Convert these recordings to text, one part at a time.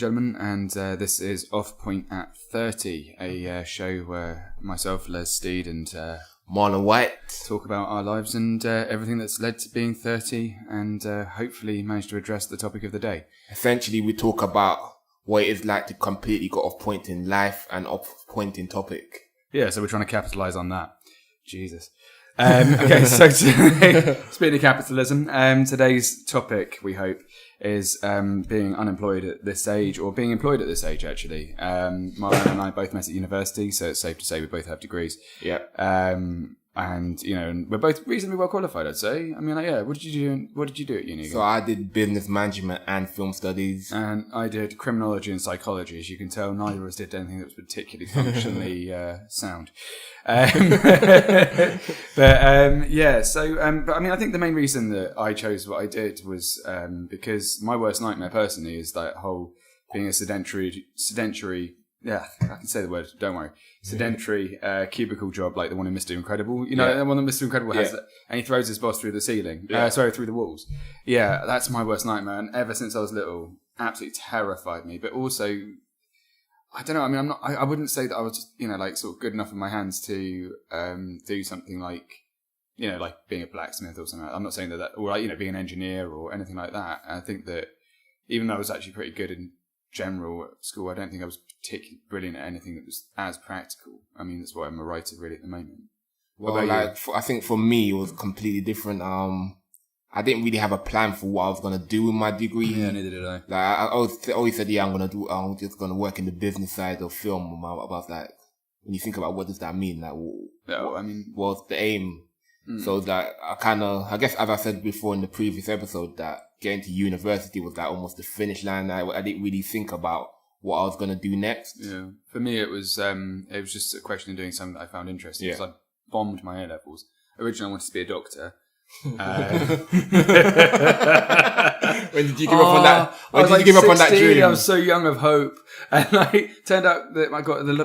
gentlemen, and this is Off Point at 30, a show where myself, Les Steed, and Marlon White talk about our lives and everything that's led to being 30, and hopefully manage to address the topic of the day. Essentially, we talk about what it is like to completely go off point in life and off point in topic. Yeah, so we're trying to capitalise on that. Jesus. Okay, so today, speaking of capitalism, today's topic, we hope, is being unemployed at this age, or being employed at this age, actually. Marlon and I both met at university, so it's safe to say we both have degrees. Yeah. And, you know, and we're both reasonably well qualified, I'd say. I mean, like, yeah, what did you do at uni? So I did business management and film studies. And I did criminology and psychology. As you can tell, neither of us did anything that was particularly functionally sound. But I mean, I think the main reason that I chose what I did was because my worst nightmare personally is that whole being a sedentary, yeah, I can say the word, don't worry, sedentary cubicle job like the one in Mr. Incredible. You know, the one that Mr. Incredible has, and he throws his boss through the ceiling, through the walls. Yeah, that's my worst nightmare, and ever since I was little, absolutely terrified me. But also, I don't know. I mean, I wouldn't say that I was, you know, like sort of good enough in my hands to do something like, you know, like being a blacksmith or something. I'm not saying that, or like, you know, being an engineer or anything like that. I think that even though I was actually pretty good in general at school, I don't think I was particularly brilliant at anything that was as practical. I mean, that's why I'm a writer really at the moment. Well, like I think for me it was completely different. I didn't really have a plan for what I was gonna do with my degree. Yeah, neither did I. Like I always said, I'm just gonna work in the business side of film. I was like, when you think about what does that mean, like, what's the aim? So that I guess as I said before in the previous episode, that getting to university was like almost the finish line. I didn't really think about what I was gonna do next. Yeah, for me it was just a question of doing something that I found interesting, because I bombed my A-levels. Originally I wanted to be a doctor. When did you give up on that? When did you give up on that dream? I was so young of hope, and like turned out that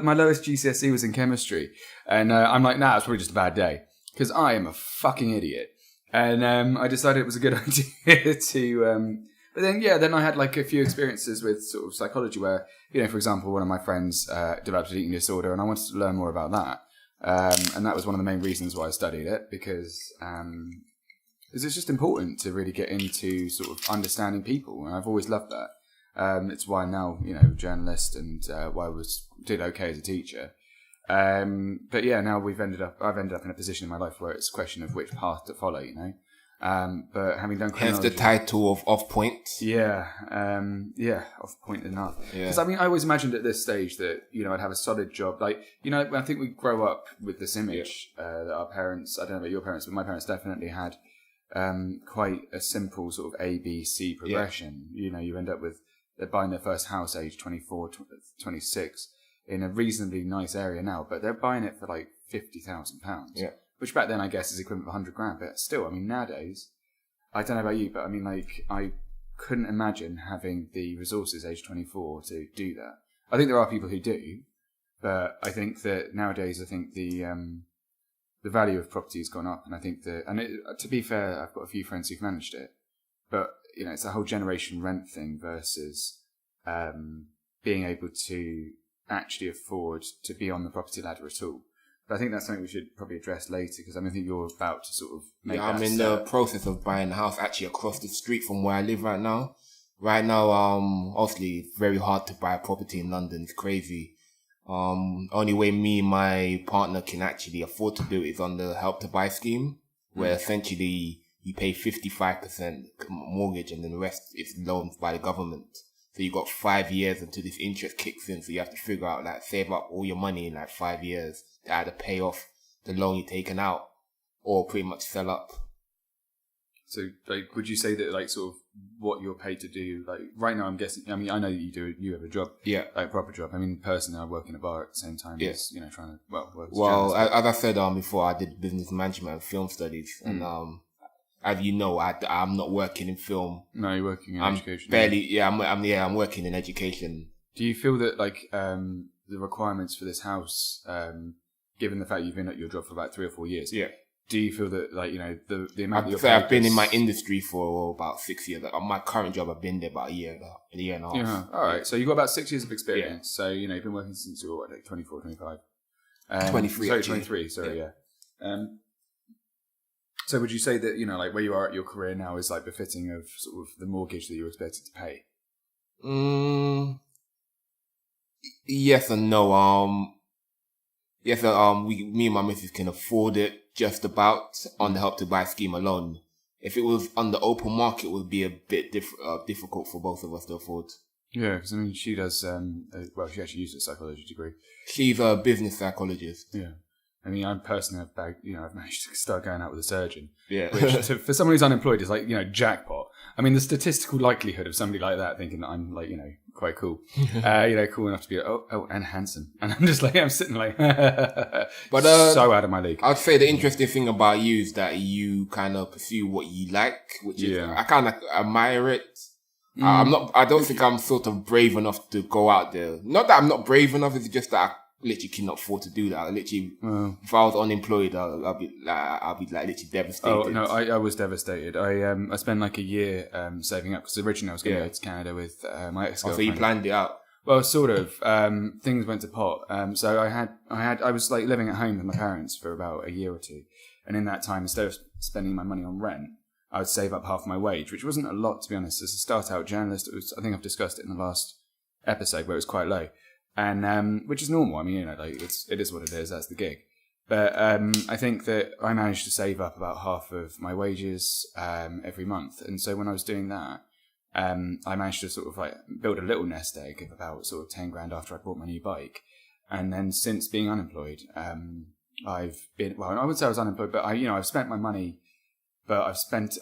my lowest GCSE was in chemistry, and I'm like, nah, it's probably just a bad day because I am a fucking idiot, and I decided it was a good idea to. But then I had like a few experiences with sort of psychology where, you know, for example, one of my friends developed an eating disorder, and I wanted to learn more about that, and that was one of the main reasons why I studied it, because it's just important to really get into sort of understanding people, and I've always loved that. It's why now, you know, journalist, and why I did okay as a teacher. But yeah, now I've ended up in a position in my life where it's a question of which path to follow, you know. But having done criminology, hence the title of Off Point. Off Point enough. Because I mean, I always imagined at this stage that, you know, I'd have a solid job. Like, you know, I think we grow up with this image that our parents, I don't know about your parents, but my parents definitely had quite a simple sort of ABC progression. You know, you end up with buying their first house age 24, 26 in a reasonably nice area now, but they're buying it for like £50,000. Yeah. Which back then I guess is equivalent of £100,000, but still, I mean, nowadays, I don't know about you, but I mean, like, I couldn't imagine having the resources age 24 to do that. I think there are people who do, but I think that nowadays, I think the value of property has gone up, and I think that, to be fair, I've got a few friends who've managed it, but, you know, it's a whole generation rent thing versus being able to actually afford to be on the property ladder at all. But I think that's something we should probably address later, because I think you're about to sort of make that I'm in the process of buying a house actually across the street from where I live right now. Right now, obviously, it's very hard to buy a property in London. It's crazy. Only way me and my partner can actually afford to do it is on the Help to Buy scheme, where essentially you pay 55% mortgage and then the rest is loaned by the government. So you got 5 years until this interest kicks in. So you have to figure out, like, save up all your money in like 5 years to either pay off the loan you're taking out or pretty much sell up. So, like, would you say that, like, sort of what you're paid to do, like, right now, I'm guessing, I mean, I know that you have a job. Yeah. Like, a proper job. I mean, personally, I work in a bar at the same time as, you know, trying to, work as a journalist. As I said before, I did business management and film studies. And, as you know, I'm not working in film. No, you're working in education. I'm working in education. Do you feel that, like, the requirements for this house, given the fact you've been at your job for about 3 or 4 years, do you feel that, like, you know, the amount that I've been in my industry for about 6 years. Like, my current job, I've been there about a year and a half. Yeah. All right. So you've got about 6 years of experience. Yeah. So, you know, you've been working since you were, what, like 24, 25? 23, sorry, actually. 23, sorry, yeah. So would you say that, you know, like where you are at your career now is like befitting of sort of the mortgage that you're expected to pay? Yes and no. Yes, me and my missus can afford it just about on the Help to Buy scheme alone. If it was on the open market, it would be a bit difficult for both of us to afford. Yeah, because I mean, she does, she actually used a psychology degree. She's a business psychologist. Yeah. I mean, I personally I've managed to start going out with a surgeon. Yeah. Which for someone who's unemployed is like, you know, jackpot. I mean, the statistical likelihood of somebody like that thinking that I'm like, you know, quite cool. You know, cool enough to be, and handsome. And I'm just like, I'm sitting like, but so out of my league. I'd say the interesting thing about you is that you kind of pursue what you like, which is, I kind of admire it. I don't think I'm sort of brave enough to go out there. Not that I'm not brave enough, it's just that I literally cannot afford to do that. I literally, if I was unemployed, I'll be literally devastated. Oh no, I was devastated. I spent like a year saving up because originally I was going to go to Canada with my ex-girlfriend. So you planned it out? Well, sort of. Things went to pot. So I was like living at home with my parents for about a year or two, and in that time, instead of spending my money on rent, I would save up half my wage, which wasn't a lot, to be honest. As a start-out journalist, I think I've discussed it in the last episode where it was quite low. And, which is normal. I mean, you know, like it is what it is. That's the gig. But, I think that I managed to save up about half of my wages, every month. And so when I was doing that, I managed to sort of like build a little nest egg of about sort of 10 grand after I bought my new bike. And then since being unemployed, I've would say I was unemployed, but I've spent my money. But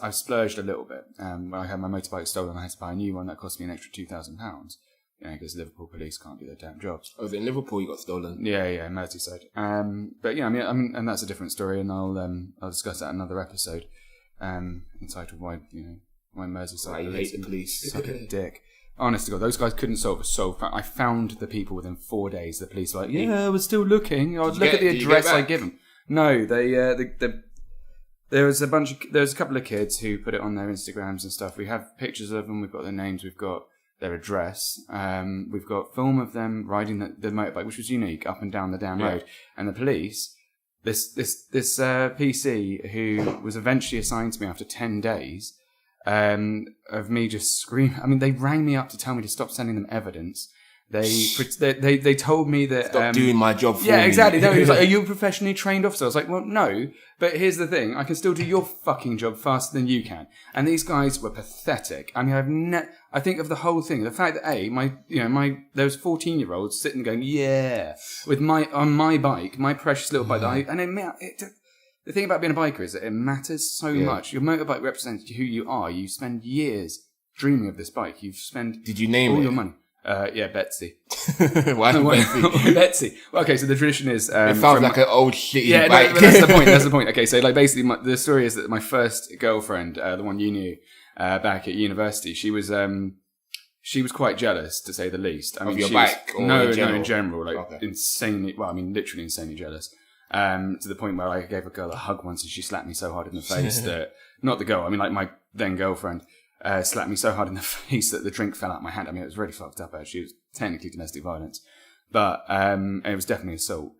I've splurged a little bit. When I had my motorbike stolen, I had to buy a new one that cost me an extra £2,000. You know, because Liverpool police can't do their damn jobs. Oh, in Liverpool you got stolen? Yeah, Merseyside. But yeah, I mean, and that's a different story, and I'll discuss that in another episode, entitled "Why Merseyside you hate the police." Suck a dick. Honest to God, those guys couldn't solve a I found the people within 4 days. The police were like, yeah, we're still looking. I'd look at the address I give them. No, there was a couple of kids who put it on their Instagrams and stuff. We have pictures of them. We've got their names. We've got their address. We've got film of them riding the motorbike, which was unique, up and down the damn road. And the police, this PC who was eventually assigned to me after 10 days, of me just screaming. I mean, they rang me up to tell me to stop sending them evidence. They told me that stop doing my job for me. Yeah, exactly. No, he was like, "Are you a professionally trained officer?" I was like, "Well, no, but here's the thing: I can still do your fucking job faster than you can." And these guys were pathetic. I mean, I think of the whole thing, the fact that there was 14-year-olds sitting going, "Yeah," on my bike, my precious little bike. The thing about being a biker is that it matters so much. Your motorbike represents who you are. You spend years dreaming of this bike. Did you name all it? your money. Yeah, Betsy. Why Betsy? Betsy. Well, okay, so the tradition is... it sounds like an old shitty bike. No, that's the point. Okay, so like basically the story is that my first girlfriend, the one you knew back at university, she was quite jealous, to say the least. I mean, of your bike? No, in general. Like insanely, well, I mean literally insanely jealous. To the point where I gave a girl a hug once and she slapped me so hard in the face that... Not the girl, I mean like my then girlfriend... slapped me so hard in the face that the drink fell out of my hand. I mean, it was really fucked up, actually. It was technically domestic violence. But it was definitely assault.